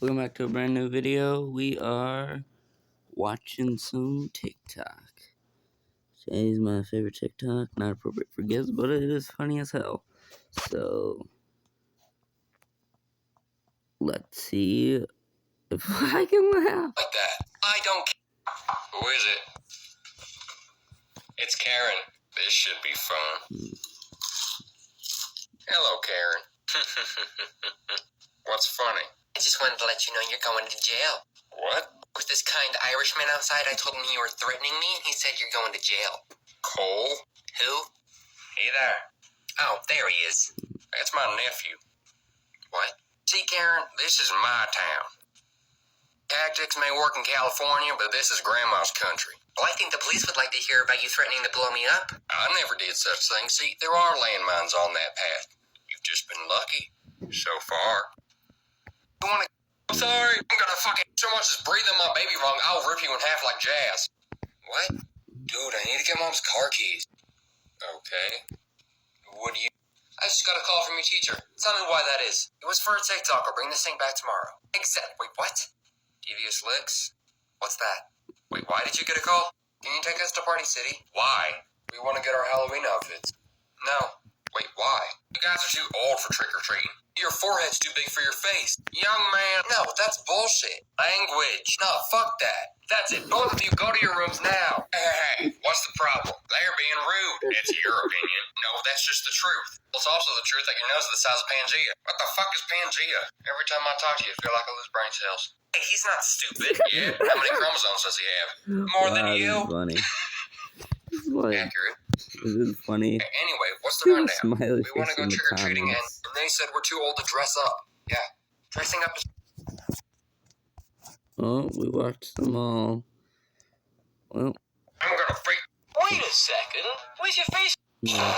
Welcome back to a brand new video. We are watching some TikTok. Today's my favorite TikTok. Not appropriate for kids, but it is funny as hell. So, let's see if I can laugh. Like that. I don't care. Who is it? It's Karen. This should be fun. Hello, Karen. What's funny? I just wanted to let you know you're going to jail. What? With this kind Irishman outside, I told him you were threatening me, and he said you're going to jail. Cole? Who? Hey there. Oh, there he is. That's my nephew. What? See, Karen, this is my town. Tactics may work in California, but this is Grandma's country. Well, I think the police would like to hear about you threatening to blow me up. I never did such things. See, there are landmines on that path. You've just been lucky. So far. You wanna... I'm sorry. I'm gonna fucking... So much as breathe on my baby wrong, I'll rip you in half like Jazz. What? Dude, I need to get Mom's car keys. Okay. What do you... I just got a call from your teacher. Tell me why that is. It was for a TikTok. I'll bring this thing back tomorrow. Wait, what? Devious licks? What's that? Wait, why did you get a call? Can you take us to Party City? Why? We want to get our Halloween outfits. No. Wait, why? You guys are too old for trick-or-treating. Your forehead's too big for your face. Young man. No, that's bullshit. Language. No, fuck that. That's it. Both of you go to your rooms now. Hey, what's the problem? They're being rude. It's your opinion. No, that's just the truth. It's also the truth that your nose is the size of Pangea. What the fuck is Pangea? Every time I talk to you, I feel like I lose brain cells. Hey, he's not stupid. Yeah? How many chromosomes does he have? More than you. Funny. This is funny. Accurate. This is funny. Anyway, what's the rundown? Smiley We want to go face in the trick-or-treating, and comments. they said we're too old to dress up. Yeah. Dressing up is... Oh, we watched them all. Well, I'm gonna freak... Wait a second. Where's your face? yeah.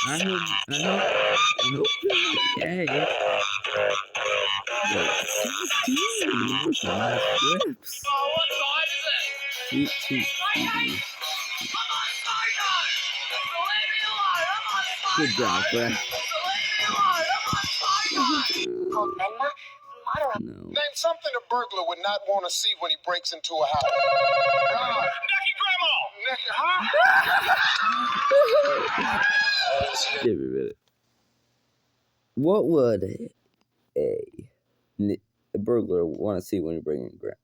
I hope okay. Oh, what time is it? Good job, Brad. No. Name something a burglar would not want to see when he breaks into a house. Necky Grandma! Give me a minute. What would a burglar want to see when you bring in Grandma?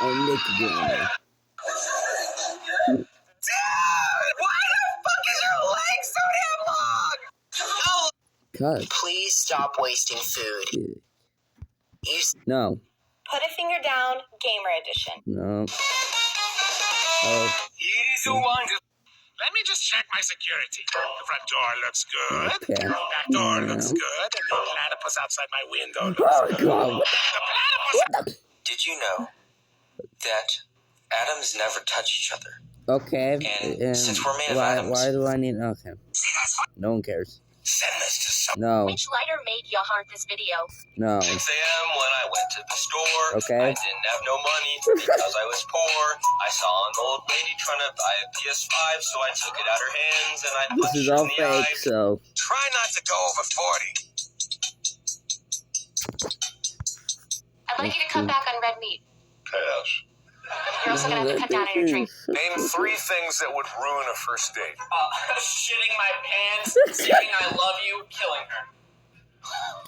Oh, Nicky Grandma. Dude! Why the fuck is your leg so damn long? Oh! Cut. Please stop wasting food. No. Put a finger down, gamer edition. No. Oh. He's the one who... Let me just check my security. The front door looks good. Okay. The back door looks good. And the platypus outside my window looks Oh, good. God. The platypus... Did you know that atoms never touch each other? Okay. And since we're made of atoms... Why do I need... Okay. No one cares. Send this to someone. No. Which lighter made you heart this video? No. 6 a.m. when I went to the store. Okay. I didn't have no money because I was poor. I saw an old lady trying to buy a PS5, so I took it out her hands and I This punched is her all in the fake, eye. so... Try not to go over 40. I'd like you to cut back on red meat. Pass. You're also gonna have to cut down on your drink. Name 3 things that would ruin a first date. Shitting my pants, saying I love you, killing her.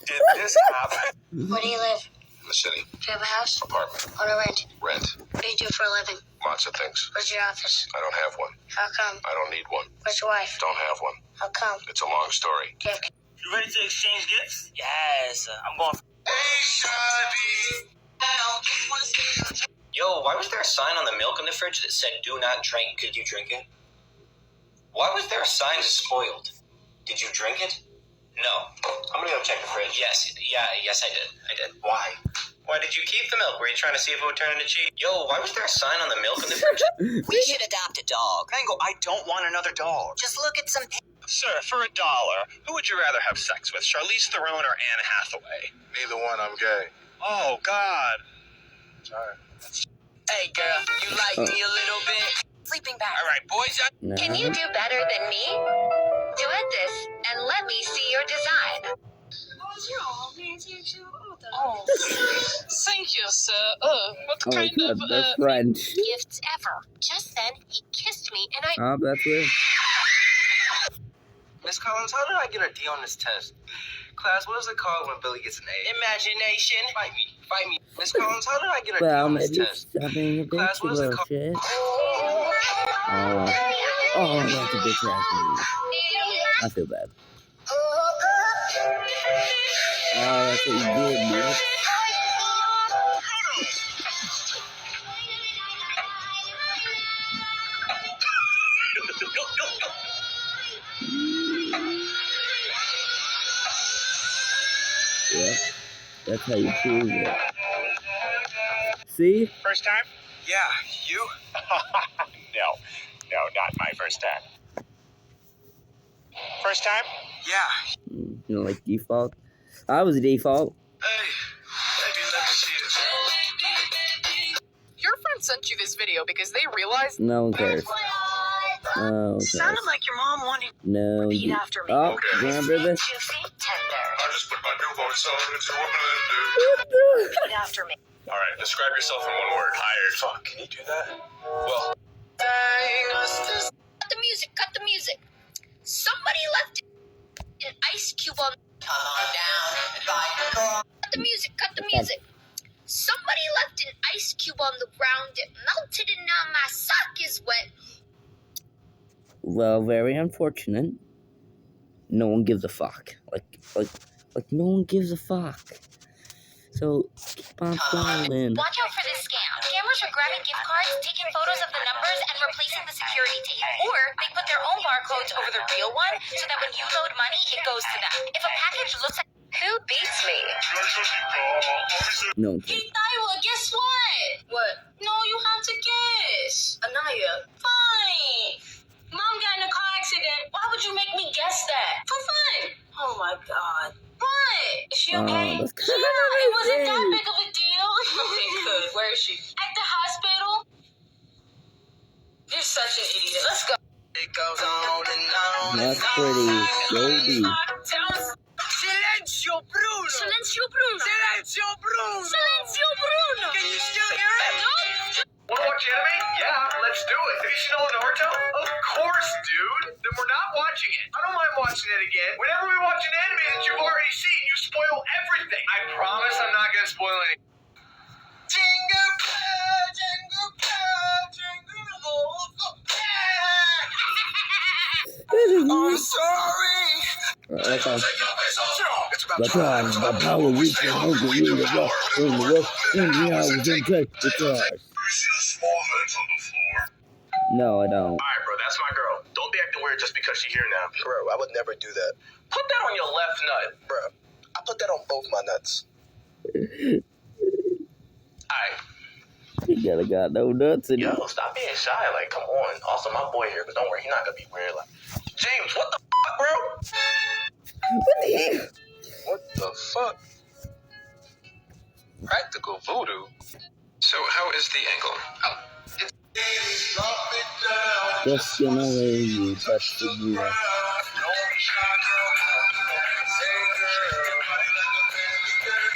Did this happen? Where do you live? In the city. Do you have a house? Apartment. Or a rent? Rent. What do you do for a living? Lots of things. Where's your office? I don't have one. How come? I don't need one. Where's your wife? Don't have one. How come? It's a long story. Do you have... You ready to exchange gifts? Yes, I'm going. Yo, why was there a sign on the milk in the fridge that said "Do not drink"? Could you drink it? Why was there a sign that spoiled? Did you drink it? No. I'm gonna go check the fridge. Yes, I did. Why? Why did you keep the milk? Were you trying to see if it would turn into cheese? Yo, why was there a sign on the milk in the fridge? We should adopt a dog. Mango, I don't want another dog. Just look at some... Sir, for $1, who would you rather have sex with, Charlize Theron or Anne Hathaway? Neither one, I'm gay. Oh, God. Sorry. Hey, girl, you like me a little bit? Sleeping bag. All right, boys. No. Can you do better than me? Duet this and let me see your design. Oh, thank you, sir. What Oh my kind god, of they're French. Gifts ever. Just then, he kissed me and I... Oh, that's weird. Miss Collins, how did I get a D on this test? Class, what is it called when Billy gets an A? Imagination. Fight me. Miss Collins, how did I get a D Well, on this maybe test? it's being a bitch, Class, you what is it little called? shit. Oh, that's a bitch ass move. I feel bad. Oh, that's what you did, dude. Yeah, that's how you prove it. See? First time? Yeah, you? No, not my first time. First time? Yeah. You know, like default. I was a default. Hey, maybe let me see it. Your friend sent you this video because they realized No one cares. No one cares. Sounded like your mom wanted No. repeat after me. Oh, do you remember this? 2 feet tender. I just put my newborn son into a blender. What the? Repeat after me. All right, describe yourself in one word. Hired. Fuck, can you do that? Well, Cut the music. Somebody left an ice cube on... Cut the music. Somebody left an ice cube on the ground. It melted and now my sock is wet. Well, very unfortunate. No one gives a fuck. Like no one gives a fuck. So keep on scrolling. Watch out for this scam. Scammers are grabbing gift cards, taking photos of the numbers, and replacing the security tape. Or they put their own barcodes over the real one so that when you load money, it goes to them. If a package looks like... Who beats me? No one cares. Taiwa, guess what? What? No, you have to guess. Anaya. Fine. Mom got in a car accident. Why would you make me guess that? For fun. Oh my god. What? Is she okay? That's Yeah, it wasn't that crazy. big of a deal. Okay, good. Where is she? At the hospital. You're such an idiot. Let's go. it goes on and on. That's pretty goldie. Silencio, Bruno! Silencio Bruno. Silencio, Bruno! Silencio Bruno. Can you still hear it? No. Want to watch anime? Yeah, let's do it. Have you seen all Naruto? Of course, dude. Then we're not watching it. I don't mind watching it again. Whenever we watch an anime that you've already seen, you spoil everything. I promise I'm not going to spoil anything. Jingle bell, jingle bell, jingle all the I'm sorry. Okay. It's about That's why my power reaches over you to rock in the rough in the hours and take the charge. You see the small legs on the floor? No, I don't. All right, bro, that's my girl. Don't be acting weird just because she's here now. Bro, I would never do that. Put that on your left nut. Bro, I put that on both my nuts. Alright. You gotta got no nuts in Yo, it. stop being shy. Like, come on. Also, my boy here, but don't worry, he's not gonna be weird. Like, James, what the fuck, bro? What the hell? What the fuck? Practical voodoo? So, how is the ankle? Just gonna lay you, touch the ground.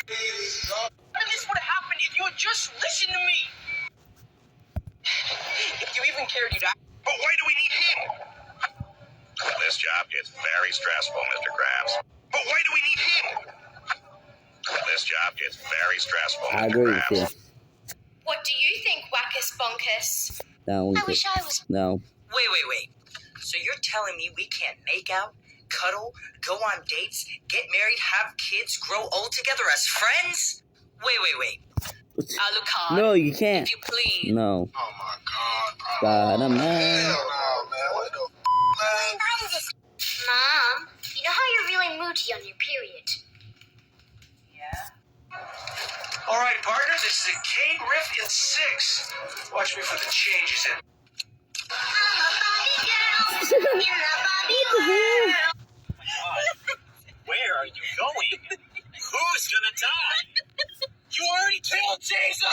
None of this would have happened if you had just listened to me. If you even cared, you'd ask. But why do we need him? This job gets very stressful, Mr. Krabs. But why do we need him? This job gets very stressful, I Mr. agree with you. Krabs. What do you think, Wackus Bunkus? No, I wish I was... no. Wait. So you're telling me we can't make out, cuddle, go on dates, get married, have kids, grow old together as friends? Wait. Alucard, No, you can't. if you please. No. Oh my god, bro. Bottom Hell line. no, man. What the man? Mom, you know how you're really moody on your period? All right, partner, this is a K riff in 6. Watch me for the changes in. Where are you going? Who's gonna die? You already killed Jason!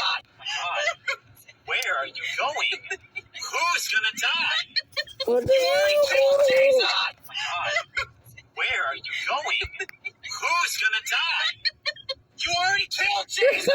Where are you going? Who's gonna die? What the hell? Killed Jason! Where are you going? Who's gonna die? You already killed Jason!